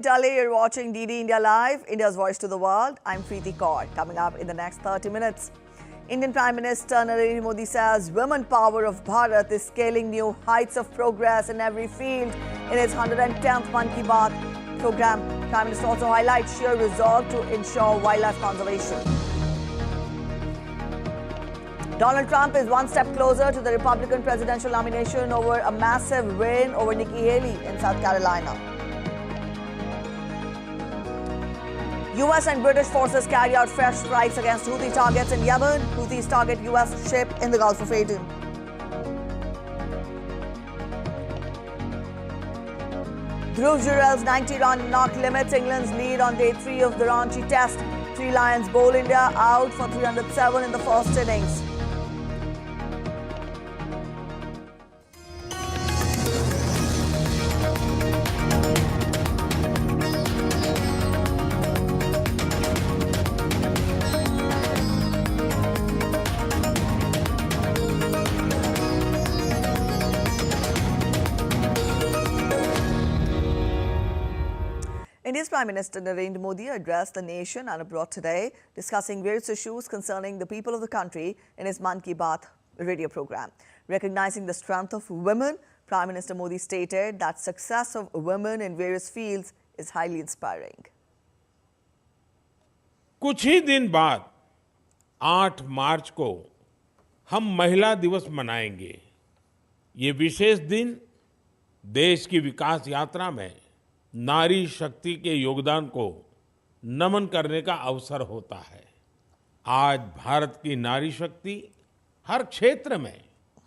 Delhi, you're watching DD India Live, India's voice to the world. I'm Preeti Kaur. Coming up in the next 30 minutes, Indian Prime Minister Narendra Modi says women power of Bharat is scaling new heights of progress in every field. In his 110th Mann Ki Baat program, Prime Minister also highlights sheer resolve to ensure wildlife conservation. Donald Trump is one step closer to the Republican presidential nomination over a massive win over Nikki in South Carolina. US and British forces carry out fresh strikes against Houthi targets in Yemen. Houthis target US ship in the Gulf of Aden. Dhruv Jurel's 90-run knock limits England's lead on day 3 of the Ranchi Test. 3 Lions bowl India out for 307 in the first innings. India's Prime Minister Narendra Modi addressed the nation and abroad today, discussing various issues concerning the people of the country in his Mann Ki Baat radio program. Recognizing the strength of women, Prime Minister Modi stated that success of women in various fields is highly inspiring. कुछ ही दिन बाद 8 मार्च को हम महिला दिवस मनाएंगे। ये विशेष दिन देश की विकास यात्रा में नारी शक्ति के योगदान को नमन करने का अवसर होता है। आज भारत की नारी शक्ति हर क्षेत्र में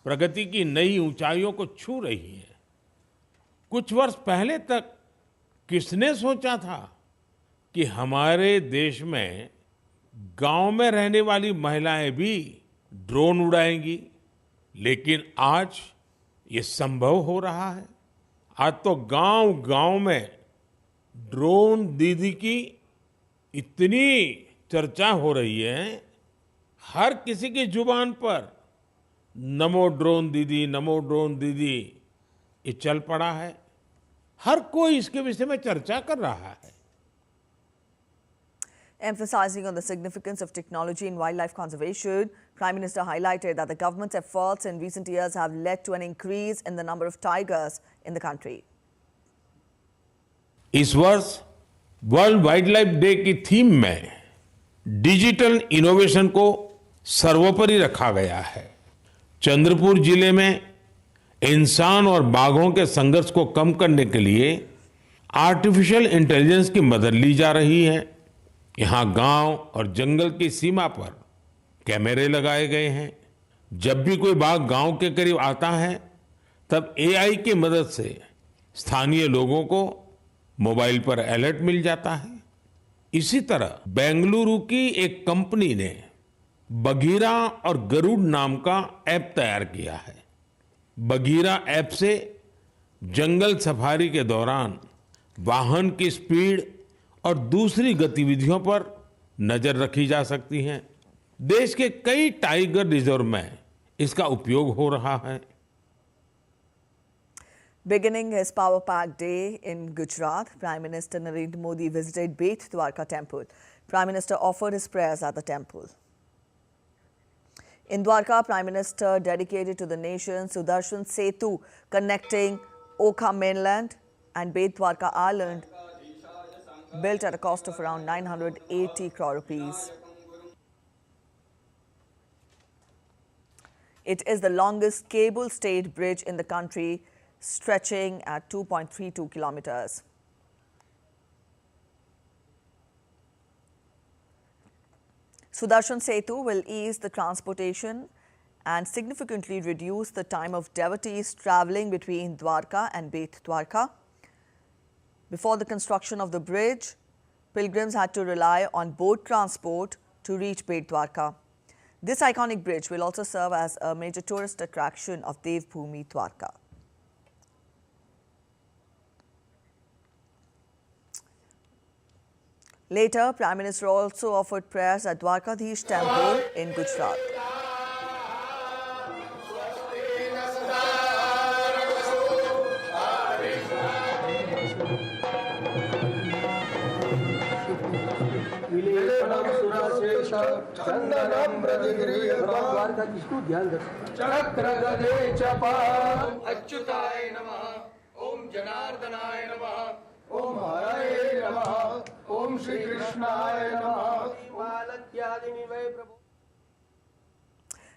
प्रगति की नई ऊंचाइयों को छू रही है। कुछ वर्ष पहले तक किसने सोचा था कि हमारे देश में गांव में रहने वाली महिलाएं भी ड्रोन उड़ाएंगी, लेकिन आज ये संभव हो रहा है। आज तो गांव-गांव में ड्रोन दीदी की इतनी चर्चा हो रही है, हर किसी की जुबान पर नमो ड्रोन दीदी ये चल पड़ा है। हर कोई इसके विषय में चर्चा कर रहा है। Emphasizing on the significance of technology in wildlife conservation, Prime Minister highlighted that the government's efforts in recent years have led to an increase in the number of tigers in the country. इस वर्ष world wild life day की theme में digital innovation को सर्वोपरि रखा गया है। चंद्रपुर जिले में इंसान और बाघों के संघर्ष को कम करने के लिए आर्टिफिशियल इंटेलिजेंस की मदद ली जा रही है। यहाँ गांव और जंगल की सीमा पर कैमरे लगाए गए हैं। जब भी कोई बाघ गांव के करीब आता है, तब एआई की मदद से स्थानीय लोगों को मोबाइल पर अलर्ट मिल जाता है। इसी तरह बेंगलुरु की एक कंपनी ने बघीरा और गरुड़ नाम का ऐप तैयार किया है। बघीरा ऐप से जंगल सफारी के दौरान वाहन की स्पीड और दूसरी गतिविधियों पर नजर रखी जा सकती है। देश के कई टाइगर रिजर्व में इसका उपयोग हो रहा है। Beginning his power pack day in Gujarat, Prime Minister Narendra Modi visited Bet Dwarka temple. Prime Minister offered his prayers at the temple. In Dwarka, Prime Minister dedicated to the nation Doordarshan Setu connecting Okha mainland and Bet Dwarka island, built at a cost of around 980 crore rupees. It is the longest cable-stayed bridge in the country, stretching at 2.32 kilometers. Doordarshan Setu will ease the transportation and significantly reduce the time of devotees travelling between Dwarka and Bet Dwarka. Before the construction of the bridge, pilgrims had to rely on boat transport to reach Bet Dwarka. This iconic bridge will also serve as a major tourist attraction of Devbhoomi Dwarka. Later, Prime Minister also offered prayers at Dwarkadhish Temple in Gujarat. Chandanam प्रतिगृह्यताम् चक्रगदे चपा अच्युताय नमः ओम जनार्दनाय नमः ओम हरये नमः ओम श्री कृष्णाय नमः बालत्यादिनिवै प्रभु.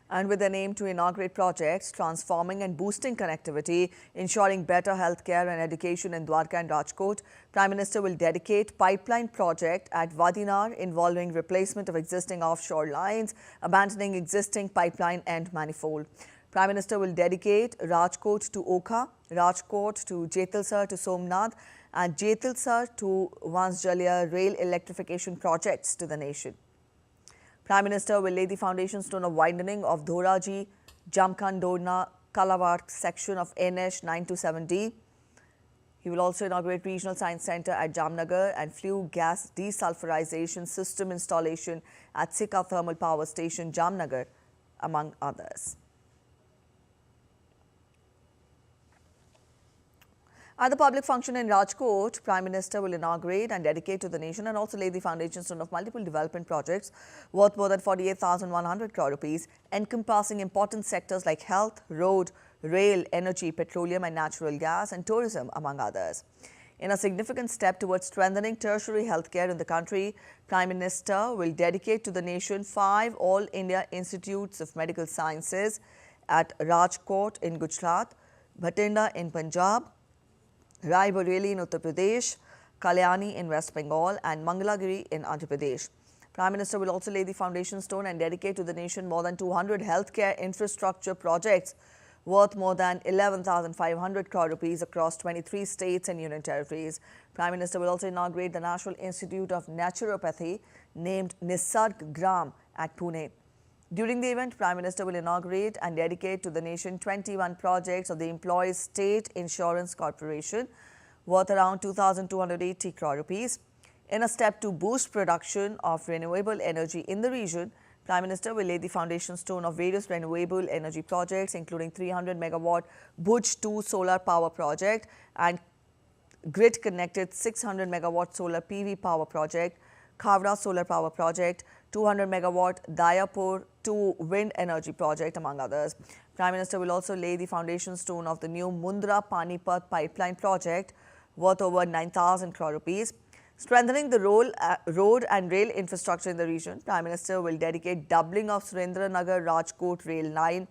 And with an aim to inaugurate projects transforming and boosting connectivity, ensuring better healthcare and education in Dwarka and Rajkot, Prime Minister will dedicate pipeline project at Vadinar involving replacement of existing offshore lines, abandoning existing pipeline and manifold. Prime Minister will dedicate Rajkot to Okha, Rajkot to Jetalsar to Somnath and Jetalsar to Vansjalia rail electrification projects to the nation. Prime Minister will lay the foundation stone of widening of Dhoraji, Jamkhandona, Kalawar section of NH 927D. He will also inaugurate Regional Science Centre at Jamnagar and flue gas desulfurization system installation at Sika Thermal Power Station, Jamnagar, among others. At the public function in Rajkot, Prime Minister will inaugurate and dedicate to the nation and also lay the foundation stone of multiple development projects worth more than 48,100 crore rupees, encompassing important sectors like health, road, rail, energy, petroleum and natural gas and tourism, among others. In a significant step towards strengthening tertiary healthcare in the country, Prime Minister will dedicate to the nation 5 All India Institutes of Medical Sciences at Rajkot in Gujarat, Bhatinda in Punjab, Rai Bareilly in Uttar Pradesh, Kalyani in West Bengal and Mangalagiri in Andhra Pradesh. Prime Minister will also lay the foundation stone and dedicate to the nation more than 200 healthcare infrastructure projects worth more than 11,500 crore rupees across 23 states and union territories. Prime Minister will also inaugurate the National Institute of Naturopathy named Nisarg Gram at Pune. During the event, Prime Minister will inaugurate and dedicate to the nation 21 projects of the Employees State Insurance Corporation worth around 2,280 crore rupees. In a step to boost production of renewable energy in the region, Prime Minister will lay the foundation stone of various renewable energy projects including 300 megawatt Bhuj 2 solar power project and grid connected 600 megawatt solar PV power project, Khavda solar power project, 200 megawatt Dayapur 2 wind energy project, among others. Prime Minister will also lay the foundation stone of the new Mundra Panipat pipeline project worth over 9,000 crore rupees. Strengthening the road and rail infrastructure in the region, Prime Minister will dedicate doubling of Surendranagar Rajkot rail line,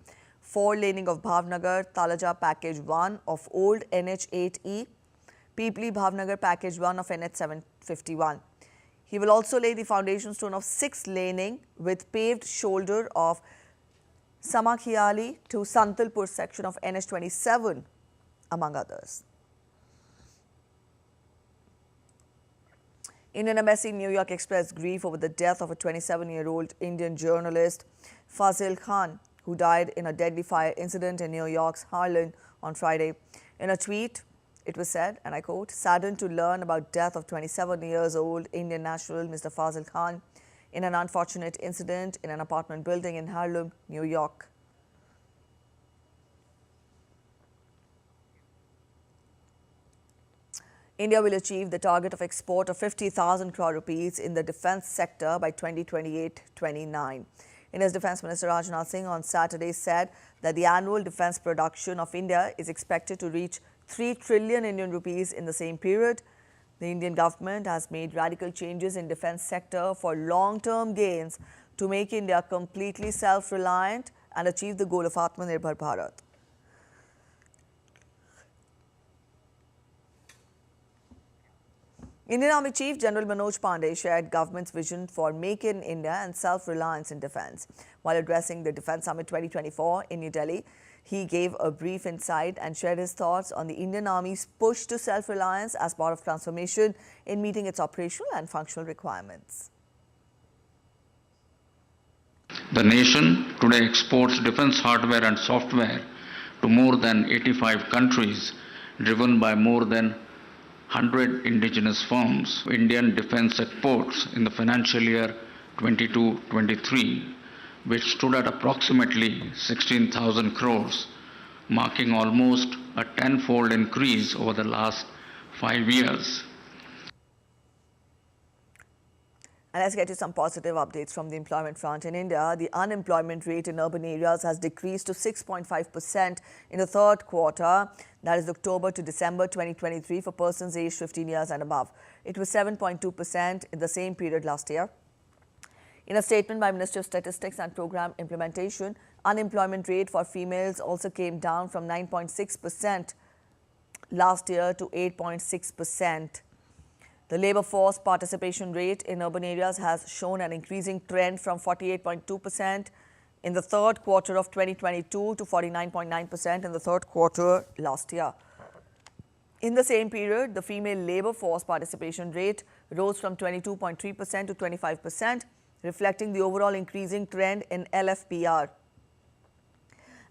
4-laning of Bhavnagar Talaja package 1 of old NH 8E, Pipli Bhavnagar package 1 of NH 751. He will also lay the foundation stone of 6-laning with paved shoulder of Samakhiali to Santalpur section of NH 27, among others. Indian Embassy New York expressed grief over the death of a 27-year-old Indian journalist, Fazil Khan, who died in a deadly fire incident in New York's Harlem on Friday. In a tweet, it was said, and I quote, "Saddened to learn about death of 27-year-old Indian national Mr. Fazil Khan in an unfortunate incident in an apartment building in Harlem, New York." India will achieve the target of export of 50,000 crore rupees in the defence sector by 2028-29. India's Defence Minister Rajnath Singh on Saturday said that the annual defence production of India is expected to reach 3 trillion Indian rupees in the same period. The Indian government has made radical changes in defence sector for long-term gains to make India completely self-reliant and achieve the goal of Atmanirbhar Bharat. Indian Army Chief General Manoj Pandey shared government's vision for Make in India and self-reliance in defence. While addressing the Defence Summit 2024 in New Delhi, he gave a brief insight and shared his thoughts on the Indian Army's push to self-reliance as part of transformation in meeting its operational and functional requirements. The nation today exports defence hardware and software to more than 85 countries, driven by more than 100 indigenous firms. Indian defence exports in the financial year 22-23, which stood at approximately 16,000 crores, marking almost a tenfold increase over the last 5 years. And let's get to some positive updates from the employment front. In India, the unemployment rate in urban areas has decreased to 6.5% in the third quarter, that is October to December 2023, for persons aged 15 years and above. It was 7.2% in the same period last year. In a statement by Ministry of Statistics and Program Implementation, unemployment rate for females also came down from 9.6% last year to 8.6%. The labour force participation rate in urban areas has shown an increasing trend from 48.2% in the third quarter of 2022 to 49.9% in the third quarter last year. In the same period, the female labour force participation rate rose from 22.3% to 25%, reflecting the overall increasing trend in LFPR.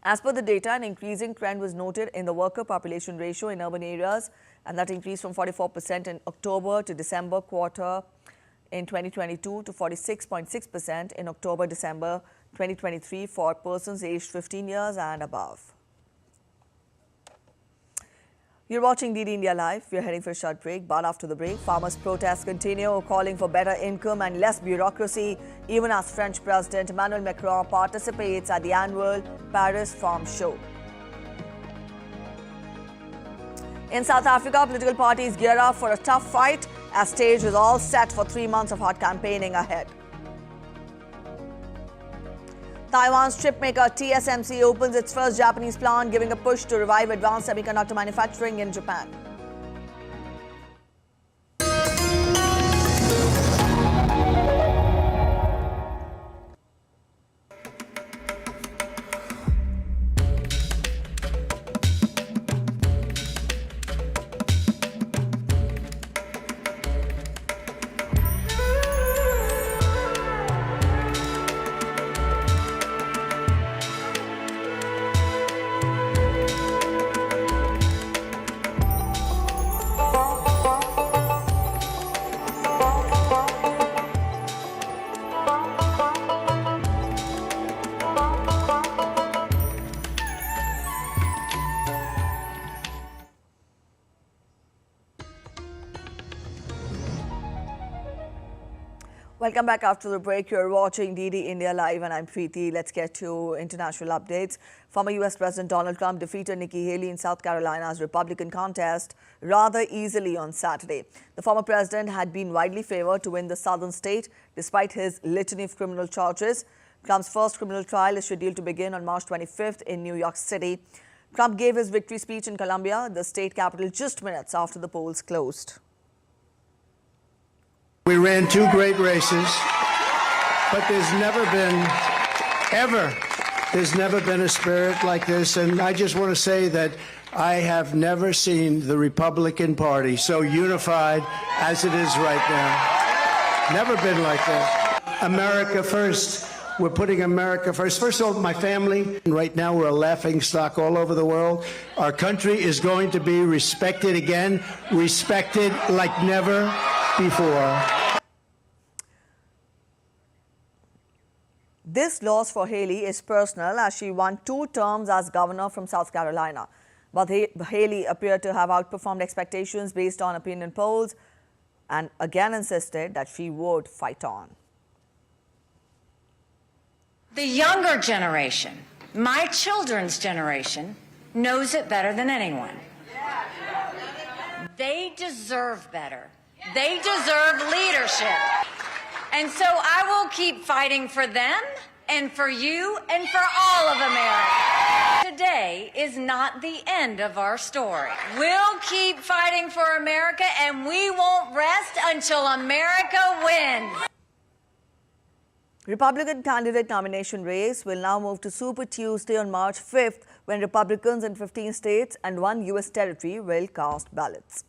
As per the data, an increasing trend was noted in the worker population ratio in urban areas, and that increased from 44% in October to December quarter in 2022 to 46.6% in October-December 2023 for persons aged 15 years and above. You're watching DD India Live. We're heading for a short break, but after the break, farmers' protests continue, calling for better income and less bureaucracy, even as French President Emmanuel Macron participates at the annual Paris Farm Show. In South Africa, political parties gear up for a tough fight as stage is all set for 3 months of hot campaigning ahead. Taiwan's chipmaker TSMC opens its first Japanese plant, giving a push to revive advanced semiconductor manufacturing in Japan. Welcome back after the break. You're watching DD India Live and I'm Preeti. Let's get to international updates. Former US President Donald Trump defeated Nikki Haley in South Carolina's Republican contest rather easily on Saturday. The former president had been widely favored to win the southern state despite his litany of criminal charges. Trump's first criminal trial is scheduled to begin on March 25th in New York City. Trump gave his victory speech in Columbia, the state capital, just minutes after the polls closed. We ran two great races, but there's never been a spirit like this. And I just want to say that I have never seen the Republican Party so unified as it is right now. Never been like that. America first. We're putting America first. First of all, my family. Right now, we're a laughing stock all over the world. Our country is going to be respected again, respected like never before. This loss for Haley is personal as she won 2 terms as governor from South Carolina. But Haley appeared to have outperformed expectations based on opinion polls and again insisted that she would fight on. The younger generation, my children's generation, knows it better than anyone. They deserve better. They deserve leadership. And so I will keep fighting for them and for you and for all of America. Today is not the end of our story. We'll keep fighting for America and we won't rest until America wins. Republican candidate nomination race will now move to Super Tuesday on March 5th when Republicans in 15 states and 1 U.S. territory will cast ballots.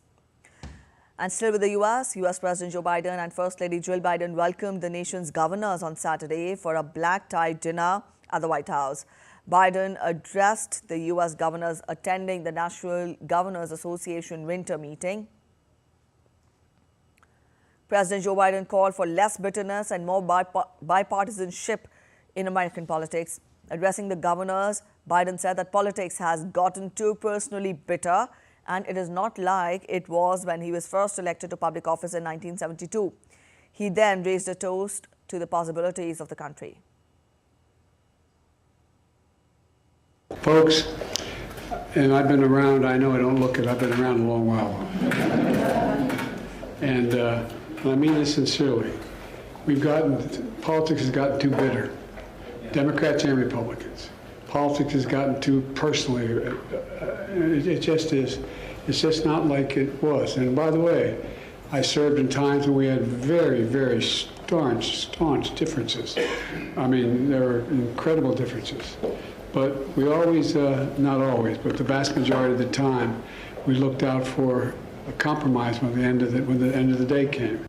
And still with the U.S. President Joe Biden and First Lady Jill Biden welcomed the nation's governors on Saturday for a black-tie dinner at the White House. Biden addressed the U.S. governors attending the National Governors Association winter meeting. President Joe Biden called for less bitterness and more bipartisanship in American politics. Addressing the governors, Biden said that politics has gotten too personally bitter and it is not like it was when he was first elected to public office in 1972. He then raised a toast to the possibilities of the country. Folks, and I've been around, I know I don't look it, I've been around a long while. And I mean this sincerely. Politics has gotten too bitter. Democrats and Republicans. Politics has gotten too personally. It just is. It's just not like it was. And by the way, I served in times when we had very, very staunch differences. I mean, there were incredible differences. But we always, not always, but the vast majority of the time, we looked out for a compromise when the end of the day came.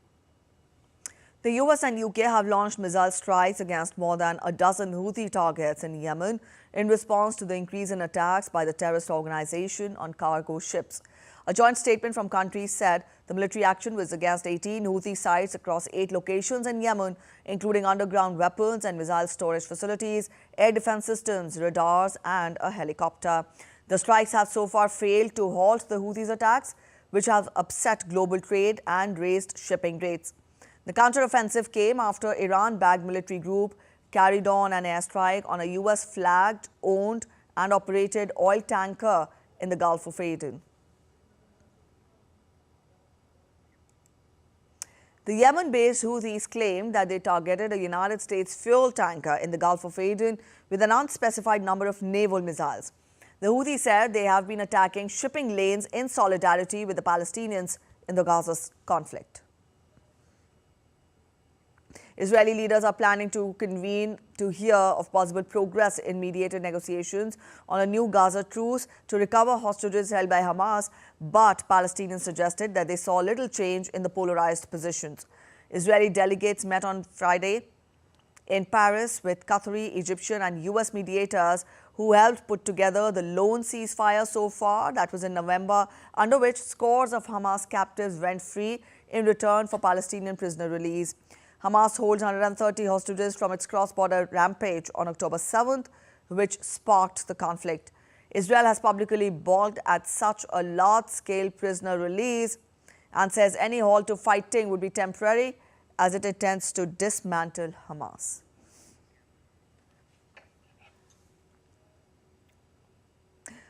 The US and UK have launched missile strikes against more than a dozen Houthi targets in Yemen in response to the increase in attacks by the terrorist organization on cargo ships. A joint statement from countries said the military action was against 18 Houthi sites across 8 locations in Yemen, including underground weapons and missile storage facilities, air defense systems, radars, and a helicopter. The strikes have so far failed to halt the Houthis' attacks, which have upset global trade and raised shipping rates. The counteroffensive came after Iran-backed military group carried on an airstrike on a US-flagged, owned and operated oil tanker in the Gulf of Aden. The Yemen-based Houthis claimed that they targeted a United States fuel tanker in the Gulf of Aden with an unspecified number of naval missiles. The Houthis said they have been attacking shipping lanes in solidarity with the Palestinians in the Gaza conflict. Israeli leaders are planning to convene to hear of possible progress in mediated negotiations on a new Gaza truce to recover hostages held by Hamas, but Palestinians suggested that they saw little change in the polarized positions. Israeli delegates met on Friday in Paris with Qatari, Egyptian and US mediators who helped put together the lone ceasefire so far, that was in November, under which scores of Hamas captives went free in return for Palestinian prisoner release. Hamas holds 130 hostages from its cross-border rampage on October 7th, which sparked the conflict. Israel has publicly balked at such a large-scale prisoner release and says any halt to fighting would be temporary as it intends to dismantle Hamas.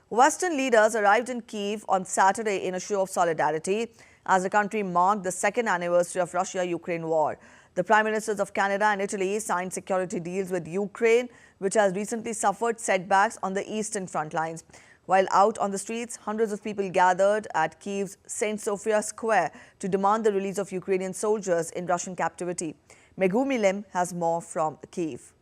Western leaders arrived in Kyiv on Saturday in a show of solidarity as the country marked the second anniversary of Russia-Ukraine war. The Prime Ministers of Canada and Italy signed security deals with Ukraine, which has recently suffered setbacks on the eastern front lines. While out on the streets, hundreds of people gathered at Kyiv's St. Sofia Square to demand the release of Ukrainian soldiers in Russian captivity. Megumi Lim has more from Kyiv.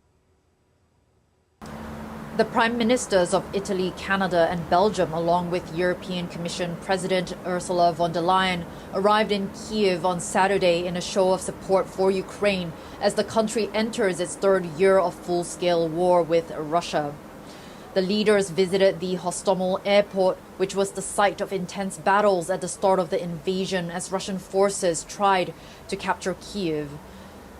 The Prime Ministers of Italy, Canada and Belgium, along with European Commission President Ursula von der Leyen, arrived in Kyiv on Saturday in a show of support for Ukraine as the country enters its third year of full-scale war with Russia. The leaders visited the Hostomel airport, which was the site of intense battles at the start of the invasion as Russian forces tried to capture Kyiv.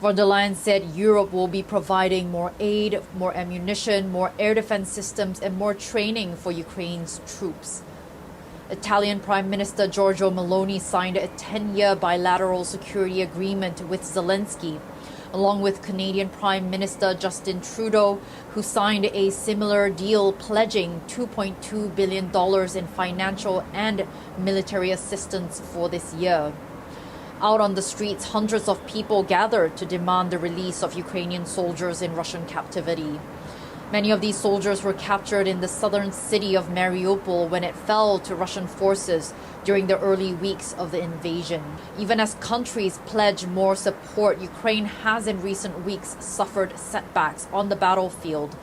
Von der Leyen said Europe will be providing more aid, more ammunition, more air defense systems and more training for Ukraine's troops. Italian Prime Minister Giorgia Meloni signed a 10-year bilateral security agreement with Zelensky, along with Canadian Prime Minister Justin Trudeau, who signed a similar deal pledging $2.2 billion in financial and military assistance for this year. Out on the streets, hundreds of people gathered to demand the release of Ukrainian soldiers in Russian captivity. Many of these soldiers were captured in the southern city of Mariupol when it fell to Russian forces during the early weeks of the invasion. Even as countries pledge more support, Ukraine has in recent weeks suffered setbacks on the battlefield.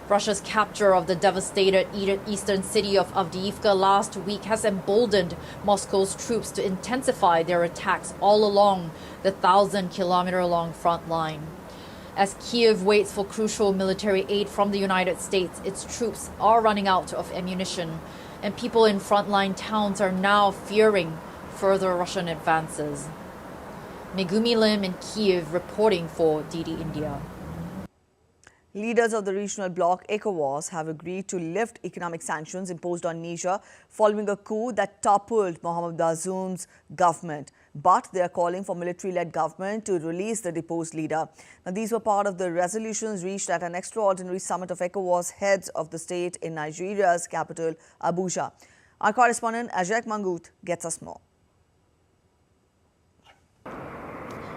Russia's capture of the devastated eastern city of Avdiivka last week has emboldened Moscow's troops to intensify their attacks all along the 1,000-kilometer-long front line. As Kyiv waits for crucial military aid from the United States, its troops are running out of ammunition, and people in frontline towns are now fearing further Russian advances. Megumi Lim in Kyiv reporting for DD India. Leaders of the regional bloc ECOWAS have agreed to lift economic sanctions imposed on Niger following a coup that toppled Mohamed Bazoum's government. but they are calling for military-led government to release the deposed leader. Now, these were part of the resolutions reached at an extraordinary summit of ECOWAS heads of the state in Nigeria's capital, Abuja. Our correspondent Ajay Mangut gets us more.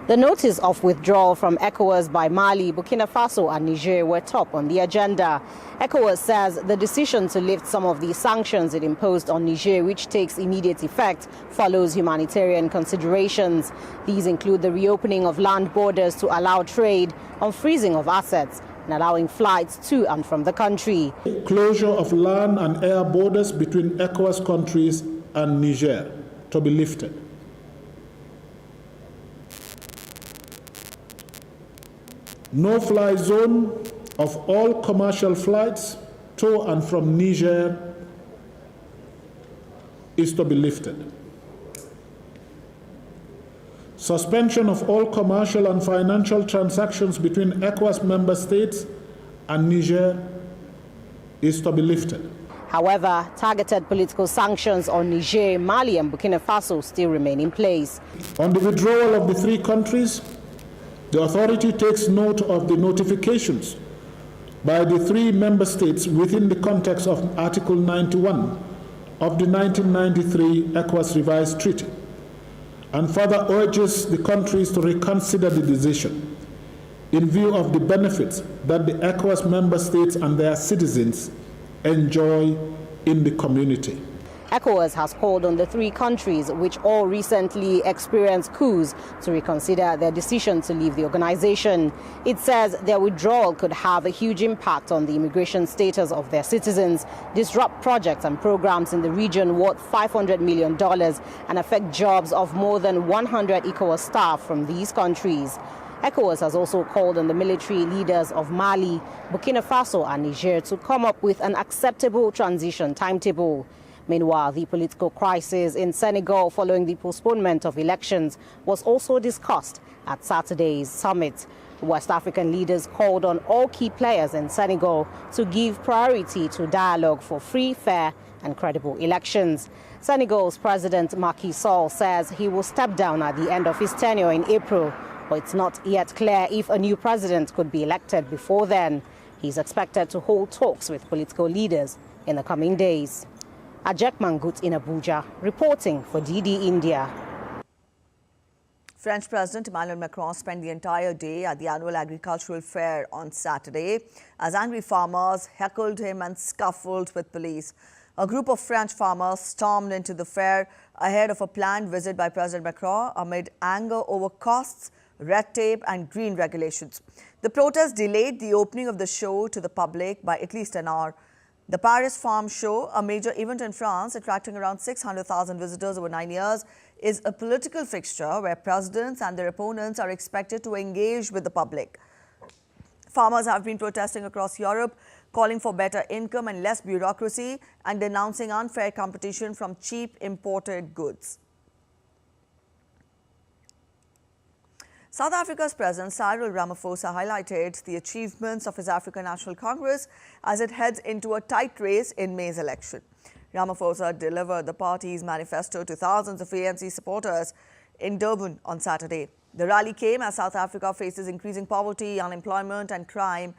The notice of withdrawal from ECOWAS by Mali, Burkina Faso and Niger were top on the agenda. ECOWAS says the decision to lift some of the sanctions it imposed on Niger, which takes immediate effect, follows humanitarian considerations. These include the reopening of land borders to allow trade, unfreezing of assets, and allowing flights to and from the country. Closure of land and air borders between ECOWAS countries and Niger to be lifted. No-fly zone of all commercial flights to and from Niger is to be lifted. Suspension of all commercial and financial transactions between ECOWAS member states and Niger is to be lifted. However, targeted political sanctions on Niger, Mali and Burkina Faso still remain in place. On the withdrawal of the three countries, the authority takes note of the notifications by the three member states within the context of Article 91 of the 1993 ECOWAS Revised Treaty, and further urges the countries to reconsider the decision in view of the benefits that the ECOWAS member states and their citizens enjoy in the community. ECOWAS has called on the three countries, which all recently experienced coups, to reconsider their decision to leave the organization. It says their withdrawal could have a huge impact on the immigration status of their citizens, disrupt projects and programs in the region worth $500 million, and affect jobs of more than 100 ECOWAS staff from these countries. ECOWAS has also called on the military leaders of Mali, Burkina Faso and Niger to come up with an acceptable transition timetable. Meanwhile, the political crisis in Senegal following the postponement of elections was also discussed at Saturday's summit. West African leaders called on all key players in Senegal to give priority to dialogue for free, fair and credible elections. Senegal's President Macky Sall says he will step down at the end of his tenure in April, but it's not yet clear if a new president could be elected before then. He's expected to hold talks with political leaders in the coming days. Ajay Mangut in Abuja, reporting for DD India. French President Emmanuel Macron spent the entire day at the annual agricultural fair on Saturday as angry farmers heckled him and scuffled with police. A group of French farmers stormed into the fair ahead of a planned visit by President Macron amid anger over costs, red tape and green regulations. The protest delayed the opening of the show to the public by at least an hour. The Paris Farm Show, a major event in France attracting around 600,000 visitors over 9 years, is a political fixture where presidents and their opponents are expected to engage with the public. Farmers have been protesting across Europe, calling for better income and less bureaucracy and denouncing unfair competition from cheap imported goods. South Africa's President Cyril Ramaphosa highlighted the achievements of his African National Congress as it heads into a tight race in May's election. Ramaphosa delivered the party's manifesto to thousands of ANC supporters in Durban on Saturday. The rally came as South Africa faces increasing poverty, unemployment and crime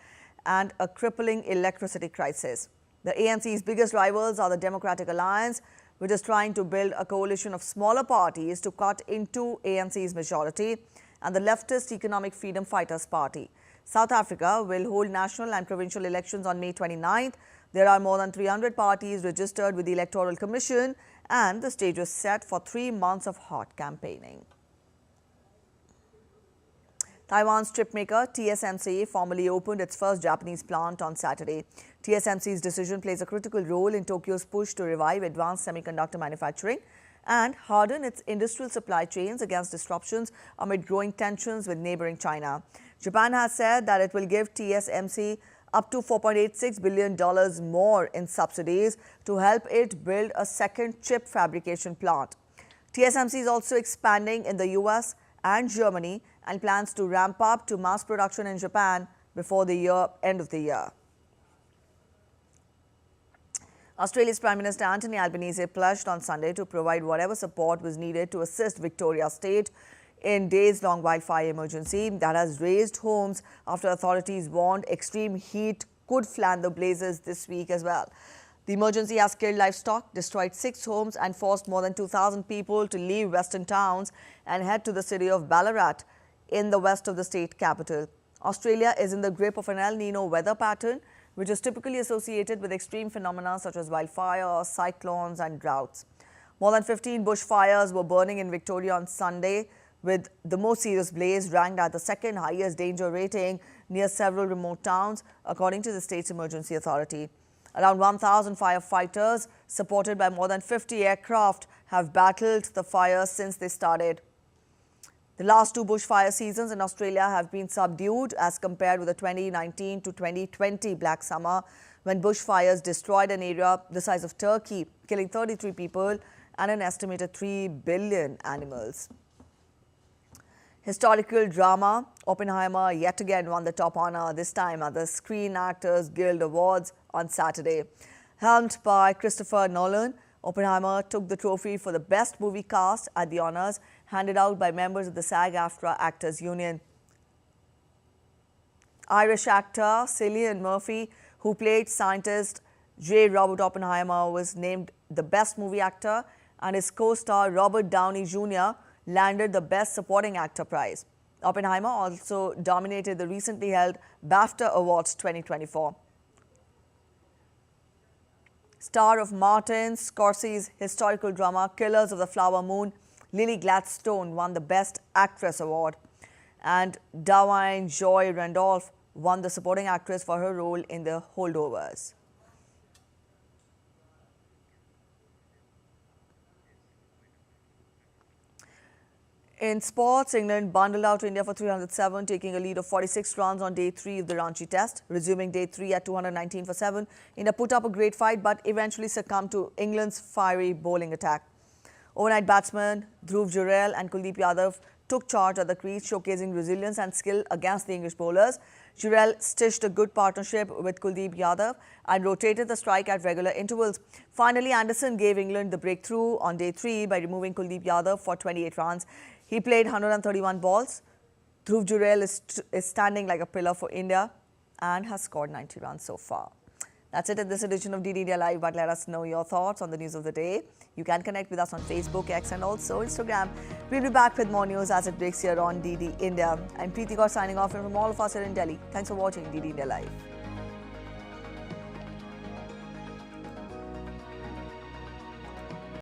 and a crippling electricity crisis. The ANC's biggest rivals are the Democratic Alliance, which is trying to build a coalition of smaller parties to cut into ANC's majority, and the leftist Economic Freedom Fighters Party. South Africa will hold national and provincial elections on May 29th. There are more than 300 parties registered with the Electoral Commission, and the stage is set for 3 months of hot campaigning. Taiwan's chip maker TSMC formally opened its first Japanese plant on Saturday. TSMC's decision plays a critical role in Tokyo's push to revive advanced semiconductor manufacturing and harden its industrial supply chains against disruptions amid growing tensions with neighboring China. Japan has said that it will give TSMC up to $4.86 billion more in subsidies to help it build a second chip fabrication plant. TSMC is also expanding in the US and Germany and plans to ramp up to mass production in Japan before the end of the year. Australia's Prime Minister Anthony Albanese pledged on Sunday to provide whatever support was needed to assist Victoria State in days-long wildfire emergency that has razed homes after authorities warned extreme heat could fan the blazes this week as well. The emergency has killed livestock, destroyed 6 homes and forced more than 2,000 people to leave western towns and head to the city of Ballarat in the west of the state capital. Australia is in the grip of an El Nino weather pattern, which is typically associated with extreme phenomena such as wildfires, cyclones and droughts. More than 15 bushfires were burning in Victoria on Sunday, with the most serious blaze ranked at the second highest danger rating near several remote towns, according to the state's emergency authority. Around 1,000 firefighters, supported by more than 50 aircraft, have battled the fires since they started. The last 2 bushfire seasons in Australia have been subdued as compared with the 2019 to 2020 Black Summer, when bushfires destroyed an area the size of Turkey, killing 33 people and an estimated 3 billion animals. Historical drama, Oppenheimer yet again won the top honor, this time at the Screen Actors Guild Awards on Saturday. Helmed by Christopher Nolan, Oppenheimer took the trophy for the Best Movie Cast at the honors handed out by members of the SAG-AFTRA Actors Union. Irish actor Cillian Murphy, who played scientist J. Robert Oppenheimer, was named the Best Movie Actor, and his co-star Robert Downey Jr. landed the Best Supporting Actor prize. Oppenheimer also dominated the recently held BAFTA Awards 2024. Star of Martin Scorsese's historical drama Killers of the Flower Moon, Lily Gladstone won the Best Actress award, and Dwayne Joy Randolph won the Supporting Actress for her role in The Holdovers. In sports, England bundled out India for 307, taking a lead of 46 runs on day 3 of the Ranchi Test. Resuming day 3 at 219 for 7, India put up a great fight but eventually succumbed to England's fiery bowling attack. Overnight batsmen Dhruv Jurel and Kuldeep Yadav took charge at the crease, showcasing resilience and skill against the English bowlers. Jurel stitched a good partnership with Kuldeep Yadav and rotated the strike at regular intervals. Finally, Anderson gave England the breakthrough on day 3 by removing Kuldeep Yadav for 28 runs. He played 131 balls. Dhruv Jurel is standing like a pillar for India and has scored 90 runs so far. That's it in this edition of DD India Live, but let us know your thoughts on the news of the day. You can connect with us on Facebook, X and also Instagram. We'll be back with more news as it breaks here on DD India. I'm Preeti Kaur signing off, and from all of us here in Delhi, thanks for watching DD India Live.